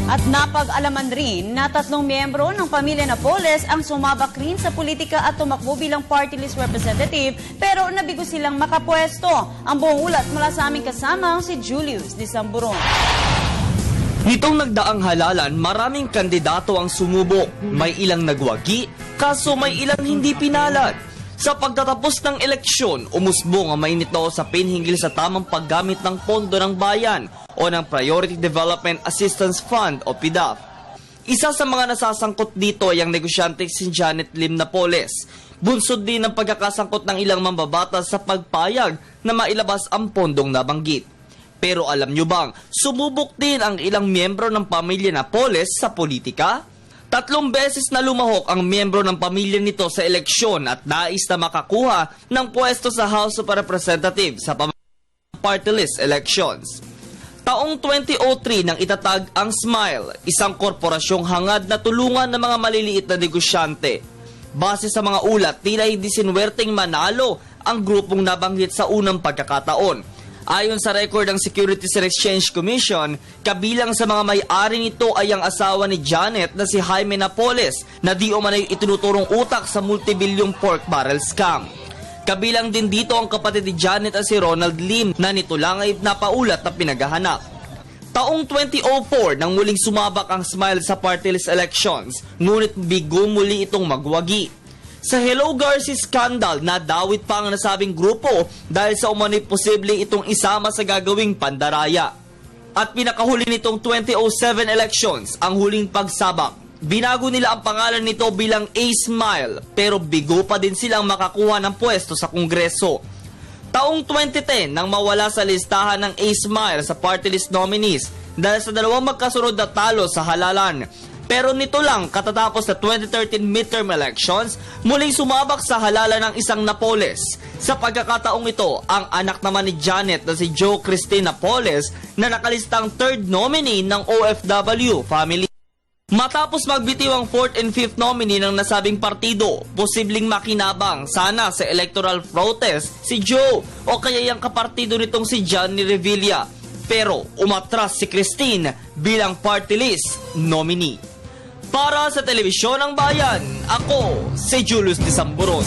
At napag-alaman rin na 3 miyembro ng pamilya Napoles ang sumabak rin sa politika at tumakbo bilang party list representative pero nabigo silang makapwesto. Ang buong ulat mula sa aming kasamang si Julius Disamburon. Nitong nagdaang halalan, maraming kandidato ang sumubok. May ilang nagwagi, kaso may ilang hindi pinalad. Sa pagtatapos ng eleksyon, umusbong ang mainit na usapin hinggil sa tamang paggamit ng pondo ng bayan o ng Priority Development Assistance Fund o PDAF. Isa sa mga nasasangkot dito ay ang negosyante si Janet Lim Napoles. Bunsod din ang pagkakasangkot ng ilang mambabatas sa pagpayag na mailabas ang pondong nabanggit. Pero alam nyo bang, sumubok din ang ilang miyembro ng pamilya Napoles sa politika? 3 beses na lumahok ang miyembro ng pamilya nito sa eleksyon at nais na makakuha ng pwesto sa House of Representatives sa party list elections. Taong 2003 nang itatag ang SMILE, isang korporasyong hangad na tulungan ng mga maliliit na negosyante. Base sa mga ulat, tila hindi sinwerteng manalo ang grupong nabanggit sa unang pagkakataon. Ayon sa record ng Securities and Exchange Commission, kabilang sa mga may-ari nito ay ang asawa ni Janet na si Jaime Napoles na di umano'y itinuturong utak sa multibilyong pork barrel scam. Kabilang din dito ang kapatid ni Janet at si Ronald Lim na nito lang ay napaulat na pinaghahanap. Taong 2004 nang muling sumabak ang SMILE sa party list elections, ngunit bigo muli itong magwagi. Sa Hello Garci scandal, nadawit pa ang nasabing grupo dahil sa umano'y posible itong isama sa gagawing pandaraya. At pinakahuli nitong 2007 elections, ang huling pagsabak. Binago nila ang pangalan nito bilang A-Smile pero bigo pa din silang makakuha ng pwesto sa Kongreso. Taong 2010 nang mawala sa listahan ng A-Smile sa party list nominees dahil sa dalawang magkasunod na talo sa halalan. Pero nito lang, katatapos sa 2013 midterm elections, muling sumabak sa halalan ng isang Napoles. Sa pagkakataong ito, ang anak naman ni Janet na si Joe Christine Napoles na nakalistang 3rd nominee ng OFW family. Matapos magbitiw ang 4th and 5th nominee ng nasabing partido, posibleng makinabang sana sa electoral protest si Joe o kaya yung kapartido nitong si Johnny Revilla. Pero umatras si Christine bilang party list nominee. Para sa Telebisyon ng Bayan, ako si Julius Disamburon.